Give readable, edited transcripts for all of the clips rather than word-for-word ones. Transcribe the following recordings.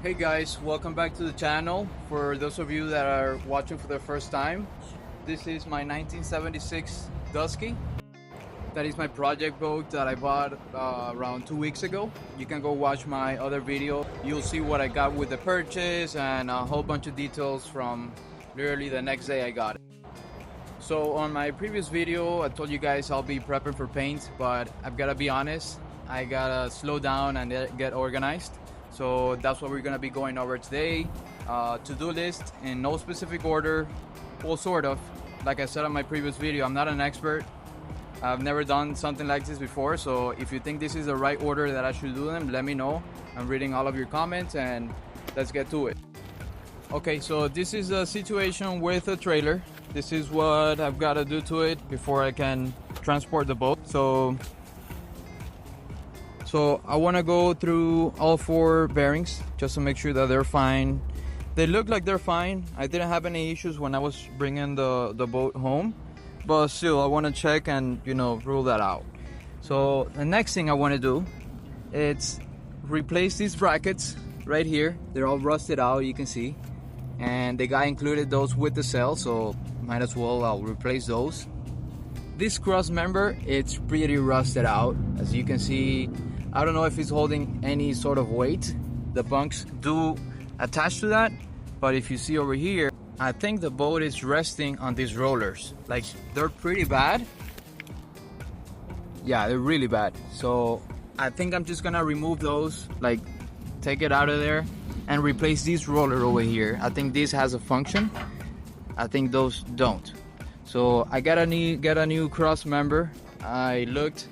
Hey guys, welcome back to the channel. For those of you that are watching for the first time, this is my 1976 Dusky. That is my project boat that I bought around 2 weeks ago. You can go watch my other video. You'll see what I got with the purchase and a whole bunch of details from literally the next day I got it. So on my previous video, I told you guys I'll be prepping for paint, but I've got to be honest, I gotta slow down and get organized. So that's what we're gonna be going over today. To-do list in no specific order. Well, sort of. Like I said on my previous video, I'm not an expert. I've never done something like this before, so if you think this is the right order that I should do them, let me know. I'm reading all of your comments and let's get to it. Okay, so this is a situation with a trailer. This is what I've got to do to it before I can transport the boat. So I want to go through all 4 bearings just to make sure that they're fine. They look like they're fine. I didn't have any issues when I was bringing the boat home, but still I want to check and rule that out. So the next thing I want to do is replace these brackets right here. They're all rusted out, you can see, and the guy included those with the sail, so might as well I'll replace those. This cross member, it's pretty rusted out, as you can see. I don't know if it's holding any sort of weight. The bunks do attach to that, but if you see over here, I think the boat is resting on these rollers. Like, they're pretty bad. Yeah, they're really bad. So I think I'm just gonna remove those, like take it out of there and replace this roller over here. I think this has a function. I think those don't. So I gotta get a new cross member. I looked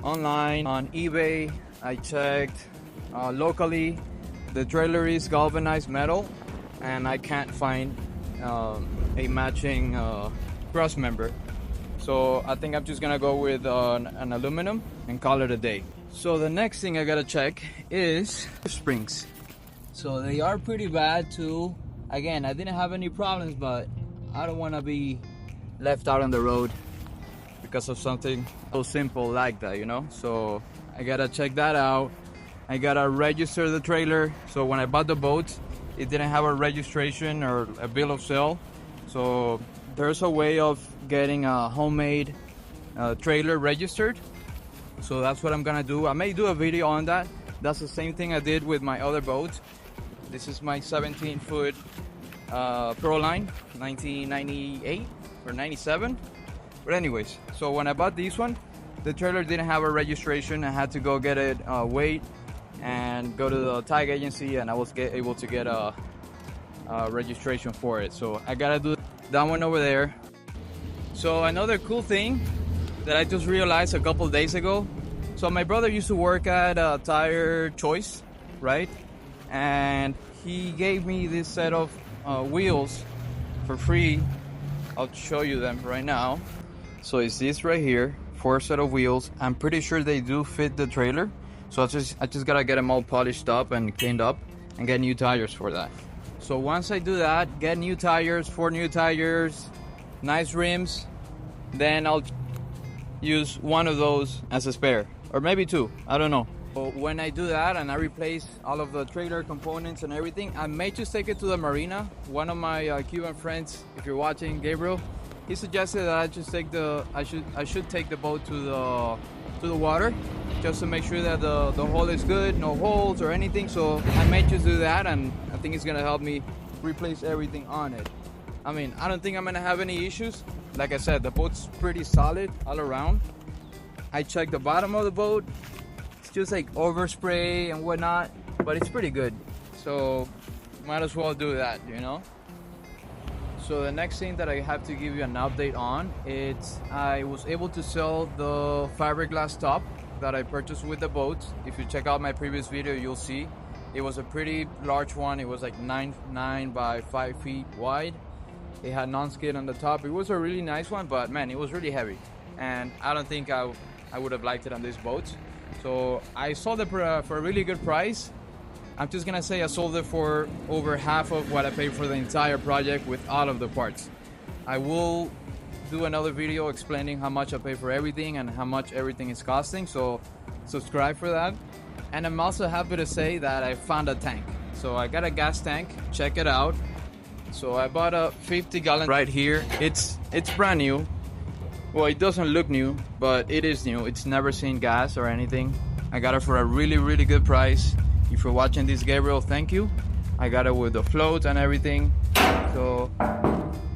online, on eBay, I checked locally. The trailer is galvanized metal and I can't find a matching cross member. So I think I'm just gonna go with an aluminum and call it a day. So the next thing I gotta check is springs. So they are pretty bad too. Again, I didn't have any problems, but I don't want to be left out on the road because of something so simple like that, So I gotta check that out. I gotta register the trailer. So when I bought the boat, it didn't have a registration or a bill of sale. So there's a way of getting a homemade trailer registered. So that's what I'm gonna do. I may do a video on that. That's the same thing I did with my other boat. This is my 17-foot Proline, 1998 or 97. But anyways, so when I bought this one, the trailer didn't have a registration. I had to go get it weighed and go to the tag agency, and I was able to get a registration for it. So I gotta do that one over there. So another cool thing that I just realized a couple days ago. So my brother used to work at Tire Choice, right? And he gave me this set of wheels for free. I'll show you them right now. So it's this right here, 4 set of wheels. I'm pretty sure they do fit the trailer. So I just gotta get them all polished up and cleaned up and get new tires for that. So once I do that, get new tires, 4 new tires, nice rims, then I'll use one of those as a spare, or maybe 2, I don't know. So when I do that and I replace all of the trailer components and everything, I may just take it to the marina. One of my Cuban friends, if you're watching, Gabriel, he suggested that I should take the boat to the water just to make sure that the hull is good, no holes or anything. So I may just do that, and I think it's gonna help me replace everything on it. I mean, I don't think I'm gonna have any issues. Like I said, the boat's pretty solid all around. I checked the bottom of the boat. It's just like overspray and whatnot, but it's pretty good. So might as well do that, So the next thing that I have to give you an update on, it's I was able to sell the fiberglass top that I purchased with the boat. If you check out my previous video, you'll see it was a pretty large one. It was like 9 by 5 feet wide. It had non-skid on the top. It was a really nice one, but man, it was really heavy, and I don't think I would have liked it on this boat. So I sold it for a really good price. I'm just gonna say I sold it for over half of what I paid for the entire project with all of the parts. I will do another video explaining how much I pay for everything and how much everything is costing, so subscribe for that. And I'm also happy to say that I found a tank. So I got a gas tank, check it out. So I bought a 50-gallon right here. It's brand new. Well, it doesn't look new, but it is new. It's never seen gas or anything. I got it for a really good price. If you're watching this, Gabriel, thank you. I got it with the floats and everything. So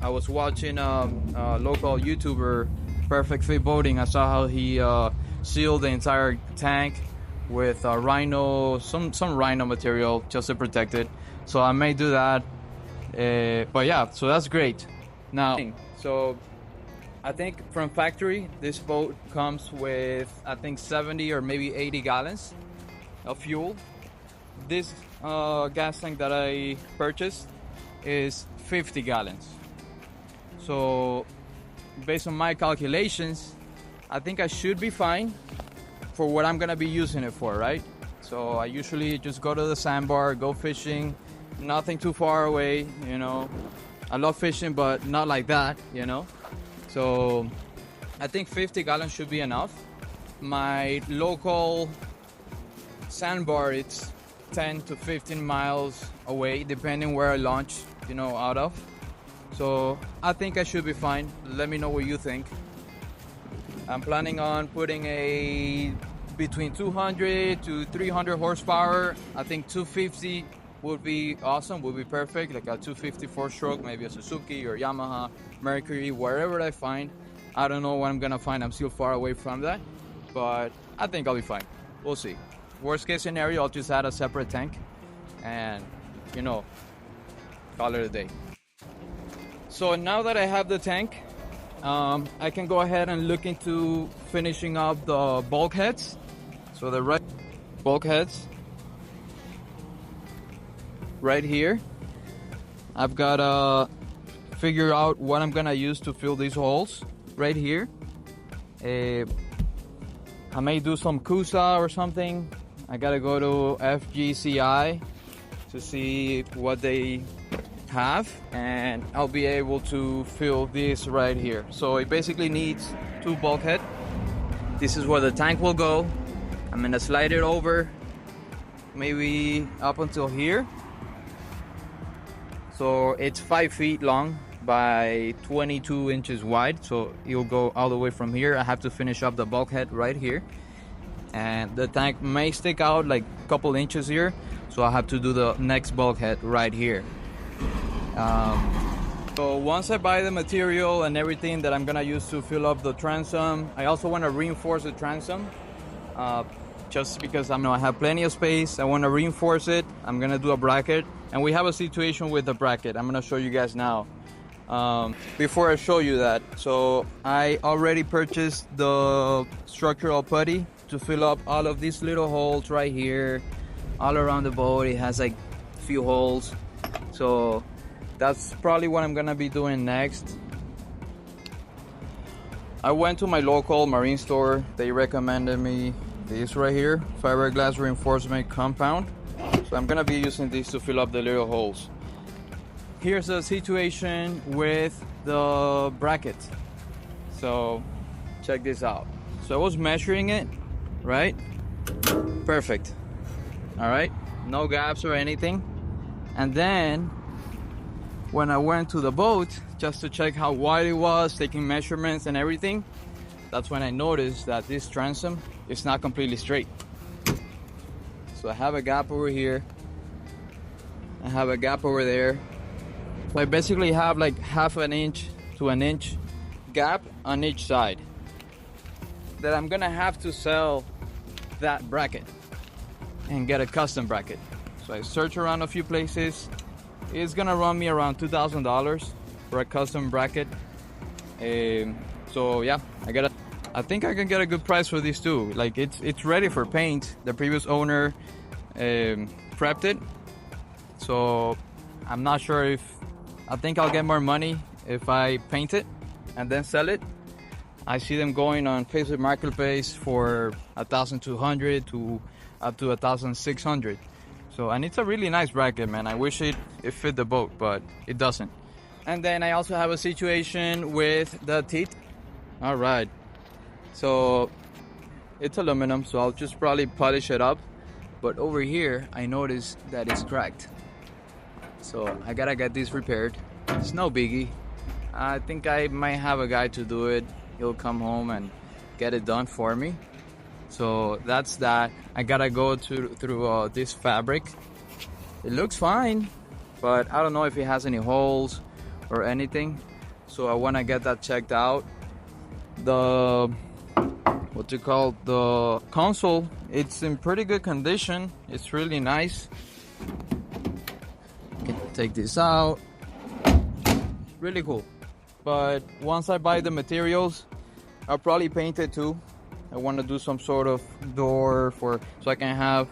I was watching a local YouTuber, Perfect Fit Boating. I saw how he sealed the entire tank with rhino, some rhino material just to protect it. So I may do that. But yeah, so that's great. Now, so I think from factory, this boat comes with, I think 70 or maybe 80 gallons of fuel. This gas tank that I purchased is 50 gallons. So based on my calculations, I think I should be fine for what I'm gonna be using it for, right? So I usually just go to the sandbar, go fishing, nothing too far away, you know. I love fishing, but not like that, you know. So I think 50 gallons should be enough. My local sandbar, it's 10 to 15 miles away, depending where I launch, you know, out of. So I think I should be fine. Let me know what you think. I'm planning on putting a between 200 to 300 horsepower. I think 250 would be awesome, would be perfect, like a 250 four-stroke, maybe a Suzuki or Yamaha, Mercury, wherever I find. I don't know what I'm gonna find. I'm still far away from that, but I think I'll be fine. We'll see. Worst case scenario, I'll just add a separate tank and, you know, call it a day. So now that I have the tank, I can go ahead and look into finishing up the bulkheads. So the right bulkheads right here. I've got to figure out what I'm gonna use to fill these holes right here. I may do some Kusa or something. I gotta go to FGCI to see what they have, and I'll be able to fill this right here. So it basically needs two bulkhead. This is where the tank will go. I'm gonna slide it over maybe up until here. So it's 5 feet long by 22 inches wide, so it'll go all the way from here. I have to finish up the bulkhead right here, and the tank may stick out like a couple inches here, so I have to do the next bulkhead right here. So once I buy the material and everything that I'm gonna use to fill up the transom, I also want to reinforce the transom, just because I know I have plenty of space. I want to reinforce it. I'm gonna do a bracket, and we have a situation with the bracket. I'm gonna show you guys now. Before I show you that, so I already purchased the structural putty to fill up all of these little holes right here, all around the boat. It has like a few holes, so that's probably what I'm gonna be doing next. I went to my local marine store. They recommended me this right here, fiberglass reinforcement compound. So I'm gonna be using this to fill up the little holes. Here's the situation with the bracket. So check this out. So I was measuring it, right? Perfect. All right, no gaps or anything. And then when I went to the boat just to check how wide it was, taking measurements and everything, that's when I noticed that this transom is not completely straight. So I have a gap over here, I have a gap over there. So I basically have like half an inch to an inch gap on each side that I'm gonna have to sell that bracket and get a custom bracket. So I searched around a few places. It's gonna run me around $2,000 for a custom bracket. So yeah, I think I can get a good price for these too. Like it's ready for paint. The previous owner prepped it, so I'm not sure if, I think I'll get more money if I paint it and then sell it. I see them going on Facebook Marketplace for 1,200 to up to 1,600. So, and it's a really nice bracket, man. I wish it fit the boat, but it doesn't. And then I also have a situation with the teeth. All right, so it's aluminum, so I'll just probably polish it up. but over here I noticed that it's cracked. So I gotta get this repaired. It's no biggie. I think I might have a guy to do it. He'll come home and get it done for me. So that's that. I gotta go through this fabric. It looks fine, but I don't know if it has any holes or anything. So I wanna get that checked out. The console, it's in pretty good condition. It's really nice. Can take this out. Really cool. But once I buy the materials, I'll probably paint it too. I want to do some sort of door so I can have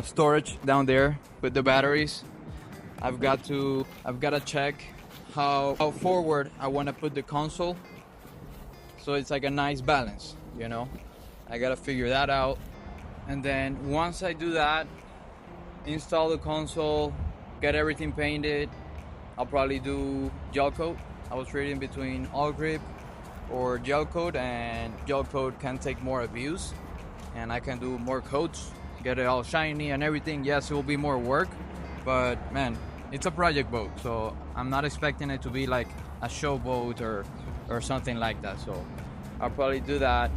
storage down there with the batteries. I've got to check how forward I want to put the console, so it's like a nice balance, you know. I gotta figure that out, and then once I do that, install the console, get everything painted, I'll probably do gel coat. I was reading between all grip or gel coat, and gel coat can take more abuse, and I can do more coats, get it all shiny and everything. Yes, it will be more work, but man, it's a project boat, so I'm not expecting it to be like a show boat or something like that. So I'll probably do that,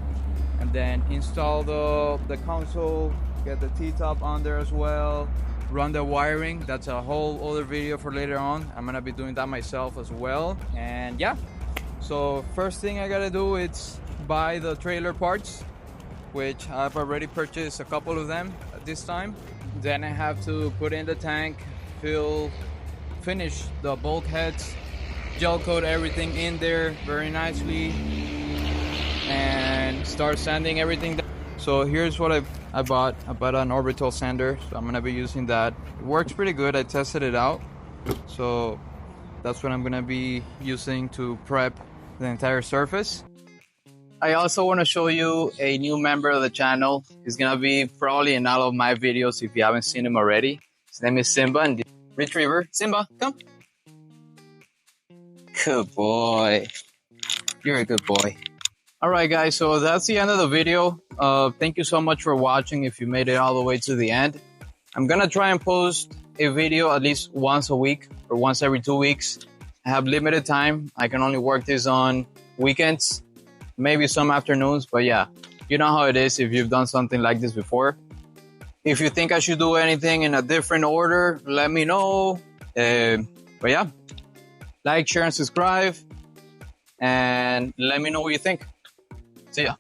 and then install the console, get the T-top on there as well, run the wiring. That's a whole other video for later on. I'm gonna be doing that myself as well. And yeah, so first thing I gotta do is buy the trailer parts, which I've already purchased a couple of them at this time. Then I have to put in the tank, finish the bulkheads, gel coat everything in there very nicely, and start sanding everything down. So here's what I bought. I bought an orbital sander, so I'm gonna be using that. It works pretty good. I tested it out, so that's what I'm gonna be using to prep the entire surface. I also want to show you a new member of the channel. He's gonna be probably in all of my videos if you haven't seen him already. His name is Simba, and Retriever. Simba, come. Good boy. You're a good boy. All right, guys, so that's the end of the video. Thank you so much for watching if you made it all the way to the end. I'm gonna try and post a video at least once a week or once every 2 weeks. I have limited time. I can only work this on weekends, maybe some afternoons, but yeah, you know how it is if you've done something like this before. If you think I should do anything in a different order, let me know. But yeah, like, share, and subscribe, and let me know what you think. See ya.